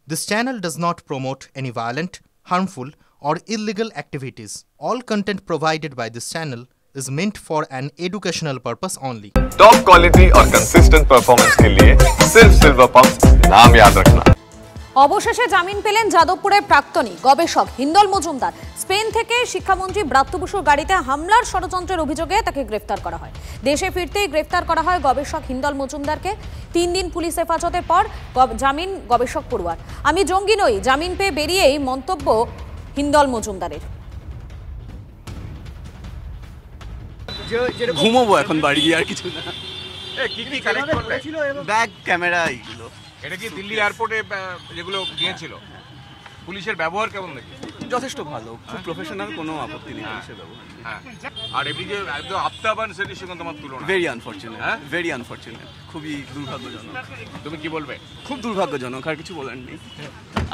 This channel does not promote any violent, harmful, or illegal activities. All content provided by this channel is meant for an educational purpose only. Top quality और consistent performance के लिए सिर्फ silver pumps नाम याद रखना। অবশেষে জামিন পেলেন যাদবপুরের প্রাক্তনী গবেষক হিন্দল মজুমদার। স্পেন থেকে শিক্ষামন্ত্রী ব্রাত্য বসুর গাড়িতে হামলার ষড়যন্ত্রের অভিযোগে তাকে গ্রেফতার করা হয়। দেশে ফিরতেই গ্রেফতার করা হয় গবেষক হিন্দল মজুমদারকে। 3 দিন পুলিশ হেফাজতের পর জামিন গবেষক পড়ুয়ার। আমি জঙ্গি নই, জামিন পেয়ে বেরিয়েই মন্তব্য হিন্দল মজুমদারের। ঘুমোবো এখন বাড়ি গিয়ে, আর কিছু না। কি কি কালেক্ট করলে? ব্যাগ, ক্যামেরা, এইগুলো। এটা কি দিল্লি এয়ারপোর্টে যেগুলো গিয়েছিল? পুলিশের ব্যবহার কেমন দেখি? যথেষ্ট ভালো, খুব প্রফেশনাল, কোনো আপত্তি নেই পুলিশের ব্যবহার। হ্যাঁ, আর এদিকে একদম আফতাবান সেটির সঙ্গে তোমার তুলনা? ভেরি আনফরচুনেট, ভেরি আনফরচুনেট, খুবই দুর্ভাগ্যজনক। তুমি কি বলবে? খুব দুর্ভাগ্যজনক, আর কিছু বলার নেই।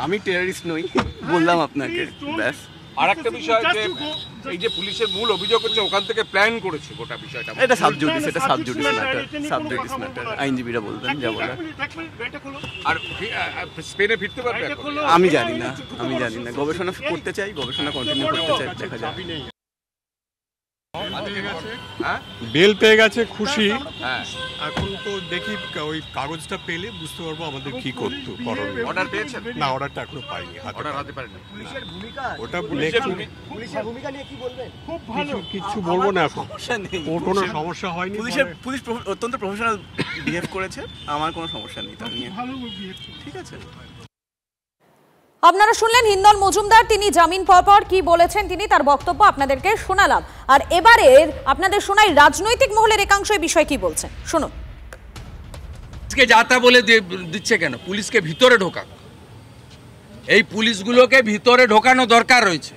আমি টেররিস্ট নই, বললাম আপনাকে, ব্যাস। আর একটা বিষয় যে এই যে পুলিশের মূল অভিযোগ হচ্ছে ওখান থেকে প্ল্যান করেছে গোটা বিষয়টা। এটা সাবজুডিস, এটা সাবজুডিস ম্যাটার, সাবজুডিস ম্যাটার। আইনজীবীরা বলবেন যা বলার। আর স্পেনে ফিরতে পারবে? আমি জানি না, আমি জানি না। গবেষণা করতে চাই, গবেষণা কন্টিনিউ করতে চাই, দেখা যাক। বেল পেয়ে গেছে, খুশি। হ্যাঁ, এখন তো দেখি ওই কাগজটা পেলে বুঝতে পারবো আমাদের কি করতে করণীয়। অর্ডার পেয়েছেন? না, অর্ডারটা এখনো পাইনি, অর্ডার হাতে পারেনি। ওটা পুলিশের ভূমিকা নিয়ে কি বলবেন? কিছু বলবো না এখন, সমস্যা নেই, কোনো সমস্যা হয়নি। পুলিশ অত্যন্ত প্রফেশনাল বিহেভ করেছে, আমার কোনো সমস্যা নেই তার নিয়ে। ঠিক আছে। আপনারা শুনলেন হিন্দল মজুমদার, তিনি জামিন পাওয়ার পর কি বলেছেন তিনি, তার বক্তব্য আপনাদেরকে শোনালাম। আর এবারে আপনাদের শোনাই রাজনৈতিক মহলের একাংশ এই বিষয়ে কি বলছেন, শুনুন। পুলিশকে যাতা বলে দিচ্ছে কেন? পুলিশকে ভিতরে ঢোকাক, এই পুলিশগুলোকে ভিতরে ঢোকানো দরকার রয়েছে।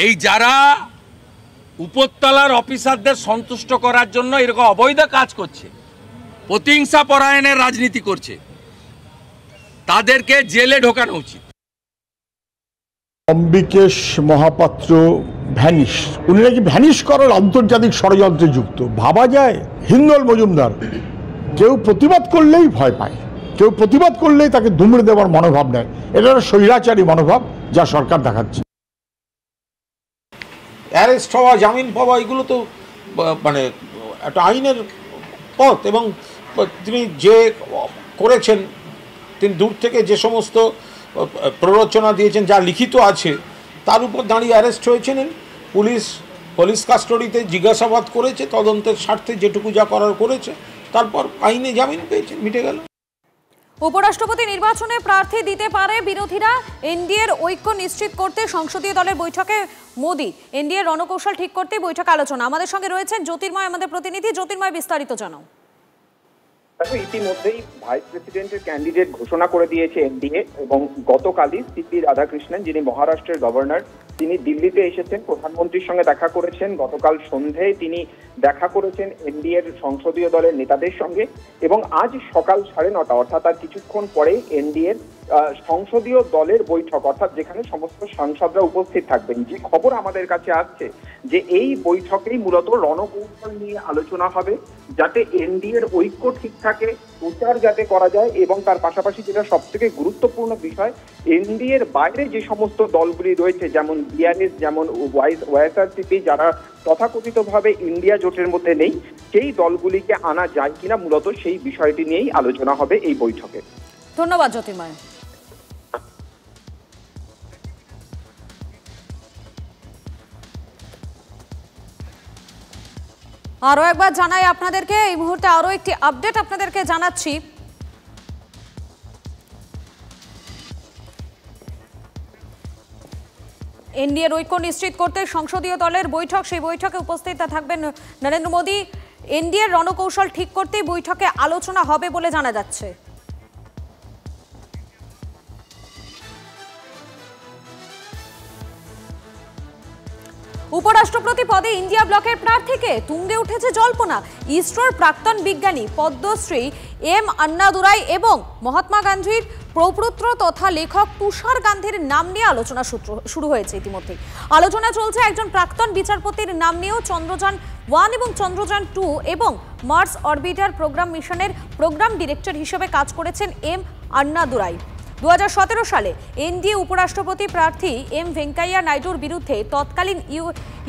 এই যারা উপরতলার অফিসারদের সন্তুষ্ট করার জন্য এরকম অবৈধ কাজ করছে, প্রতিহিংসা পরায়ণের রাজনীতি করছে, তাদেরকে জেলে ঢোকানো উচিত। অম্বিকেশ মহাপাত্র ভ্যানিশ, উনি নাকি ভ্যানিশ করার আন্তর্জাতিক ষড়যন্ত্রে যুক্ত। ভাবা যায়, হিন্দল মজুমদার কেউ প্রতিবাদ করলেই ভয় পায়, কেউ প্রতিবাদ করলেই তাকে দুমড়ে দেওয়ার মনোভাব নেয়। এটা একটা স্বৈরাচারী মনোভাব যা সরকার দেখাচ্ছে। অ্যারেস্ট হওয়া, জামিন পাওয়া, এগুলো তো মানে একটা আইনের পথ। এবং তিনি যে করেছেন, তিনি দূর থেকে যে সমস্ত প্ররোচনা দিয়েছেন, যা লিখিত আছে তার উপর দাঁড়িয়ে অ্যারেস্ট হয়েছেন। পুলিশ কাস্টডিতে জিজ্ঞাসাবাদ করেছে, তদন্তের স্বার্থে যেটুকু যা করার করেছে, তারপর আইনে জামিন পেয়েছেন, মিটে গেল। উপরাষ্ট্রপতি নির্বাচনে প্রার্থী দিতে পারে বিরোধীরা, এনডিএর ঐক্য নিশ্চিত করতে সংসদীয় দলের বৈঠকে মোদি। এনডিএর রণকৌশল ঠিক করতে বৈঠকে আলোচনা। আমাদের সঙ্গে রয়েছেন জ্যোতির্ময়, আমাদের প্রতিনিধি। জ্যোতির্ময়, বিস্তারিত জানাও। ইতিমধ্যেই ভাইস প্রেসিডেন্টের ক্যান্ডিডেট ঘোষণা করে দিয়েছে এনডিএ, এবং গতকালই সিপি রাধাকৃষ্ণন, যিনি মহারাষ্ট্রের গভর্নর, তিনি দিল্লিতে এসেছেন, প্রধানমন্ত্রীর সঙ্গে দেখা করেছেন। গতকাল সন্ধ্যায় তিনি দেখা করেছেন এনডিএর সংসদীয় দলের নেতাদের সঙ্গে, এবং আজ সকাল 9:30 অর্থাৎ আর কিছুক্ষণ পরেই এনডিএর সংসদীয় দলের বৈঠক, অর্থাৎ যেখানে সমস্ত সাংসদরা উপস্থিত থাকবেন। যে খবর আমাদের কাছে আসছে যে এই বৈঠকেই মূলত রণকৌশল নিয়ে আলোচনা হবে, যাতে এনডিএর ঐক্য ঠিক থাকে, প্রচার যাতে করা যায়, এবং তার পাশাপাশি যেটা সব থেকে গুরুত্বপূর্ণ বিষয়, এনডিএর বাইরে যে সমস্ত দলগুলি রয়েছে, যেমন বিআরএস, যেমন ওয়াইএসআরসিপি, যারা তথাকথিতভাবে ইন্ডিয়া জোটের মধ্যে নেই, সেই দলগুলিকে আনা যায় কিনা, মূলত সেই বিষয়টি নিয়েই আলোচনা হবে এই বৈঠকে। ধন্যবাদ জ্যোতির্ময়। আরো একবার জানাই আপনাদেরকে, এই মুহূর্তে আরো একটি আপডেট আপনাদেরকে জানাচ্ছি। এনডিএর ঐক্য নিশ্চিত করতে সংসদীয় দলের বৈঠক, সেই বৈঠকে উপস্থিত থাকবেন নরেন্দ্র মোদী। এনডিএর রণকৌশল ঠিক করতেই বৈঠকে আলোচনা হবে বলে জানা যাচ্ছে। উপরাষ্ট্রপতি পদে ইন্ডিয়া ব্লকের প্রার্থীকে তুঙ্গে উঠেছে জল্পনা। ইসরোর প্রাক্তন বিজ্ঞানী পদ্মশ্রী এম আন্নাদুরাই এবং মহাত্মা গান্ধীর প্রপুত্র তথা লেখক তুষার গান্ধীর নাম নিয়ে আলোচনা শুরু হয়েছে। ইতিমধ্যে আলোচনা চলছে একজন প্রাক্তন বিচারপতির নাম নিয়েও। চন্দ্রযান 1 এবং চন্দ্রযান 2 এবং মার্স অরবিটার প্রোগ্রাম মিশনের প্রোগ্রাম ডিরেক্টর হিসেবে কাজ করেছেন এম আন্নাদুরাই। 2017 সালে এনডিএ উপরাষ্ট্রপতি প্রার্থী এম ভেঙ্কাইয়া নাইডুর বিরুদ্ধে তৎকালীন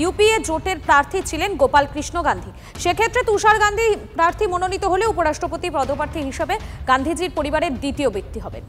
ইউপিএ জোটের প্রার্থী ছিলেন গোপাল কৃষ্ণ গান্ধী। সেক্ষেত্রে তুষার গান্ধী প্রার্থী মনোনীত হলে উপরাষ্ট্রপতি পদপ্রার্থী হিসেবে গান্ধীজির পরিবারের দ্বিতীয় ব্যক্তি হবেন।